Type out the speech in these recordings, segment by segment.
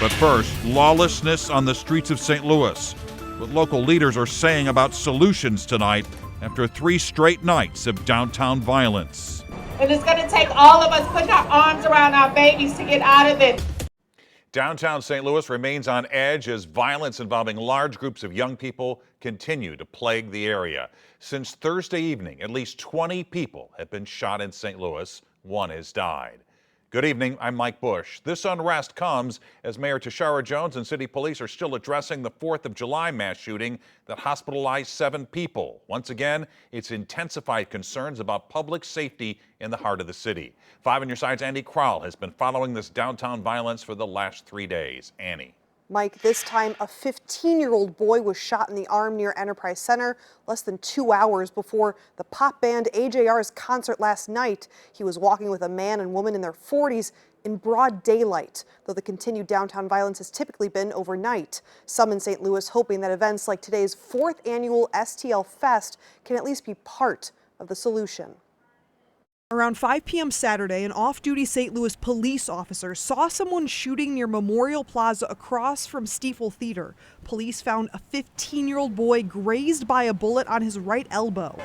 But first, lawlessness on the streets of St. Louis. What local leaders are saying about solutions tonight after 3 straight nights of downtown violence. And it's going to take all of us putting our arms around our babies to get out of this. Downtown St. Louis remains on edge as violence involving large groups of young people continue to plague the area. Since Thursday evening, at least 20 people have been shot in St. Louis. 1 has died. Good evening, I'm Mike Bush. This unrest comes as Mayor Tashara Jones and city police are still addressing the 4th of July mass shooting that hospitalized 7 people. Once again, it's intensified concerns about public safety in the heart of the city. 5 on your side's Andy Crowell has been following this downtown violence for the last 3 days. Annie. Mike, this time a 15-year-old boy was shot in the arm near Enterprise Center less than 2 hours before the pop band AJR's concert last night. He was walking with a man and woman in their 40s in broad daylight, though the continued downtown violence has typically been overnight. Some in St. Louis hoping that events like today's 4th annual STL Fest can at least be part of the solution. Around 5 p.m. Saturday, an off-duty St. Louis police officer saw someone shooting near Memorial Plaza across from Stiefel Theater. Police found a 15-year-old boy grazed by a bullet on his right elbow.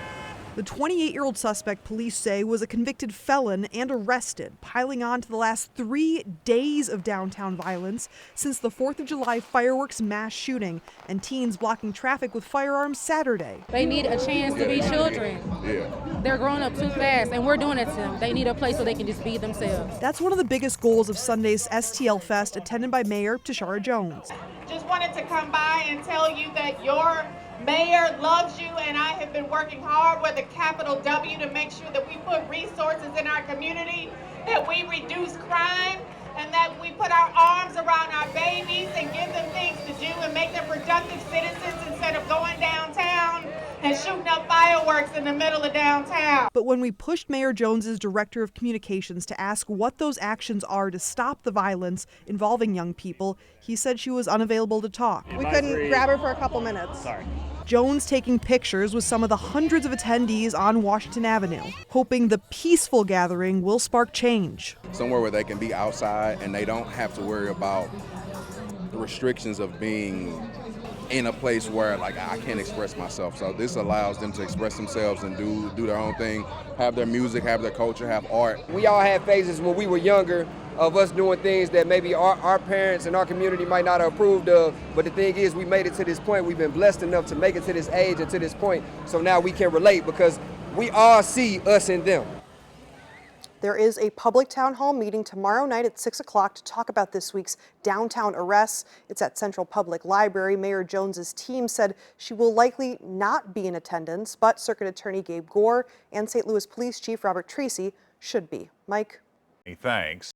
The 28-year-old suspect, police say, was a convicted felon and arrested, piling on to the last 3 days of downtown violence since the 4th of July fireworks mass shooting and teens blocking traffic with firearms Saturday. They need a chance to be children. They're growing up too fast, and we're doing it to them. They need a place so they can just be themselves. That's one of the biggest goals of Sunday's STL Fest, attended by Mayor Tashara Jones. Just wanted to come by and tell you that your mayor loves you, and I have been working hard with a capital W to make sure that we put resources in our community, that we reduce crime, and that we put our arms around our babies and give them things to do and make them productive citizens instead of going downtown and shooting up fireworks in the middle of downtown. But when we pushed Mayor Jones's director of communications to ask what those actions are to stop the violence involving young people, he said she was unavailable to talk. We couldn't grab her for a couple minutes. Sorry. Jones taking pictures with some of the hundreds of attendees on Washington Avenue, hoping the peaceful gathering will spark change. Somewhere where they can be outside and they don't have to worry about the restrictions of being in a place where, like, I can't express myself. So this allows them to express themselves and do their own thing, have their music, have their culture, have art. We all had phases when we were younger of us doing things that maybe our parents and our community might not have approved of. But the thing is, we made it to this point. We've been blessed enough to make it to this age and to this point. So now we can relate because we all see us in them. There is a public town hall meeting tomorrow night at 6 o'clock to talk about this week's downtown arrests. It's at Central Public Library. Mayor Jones's team said she will likely not be in attendance, but Circuit Attorney Gabe Gore and St. Louis Police Chief Robert Tracy should be. Mike? Thanks.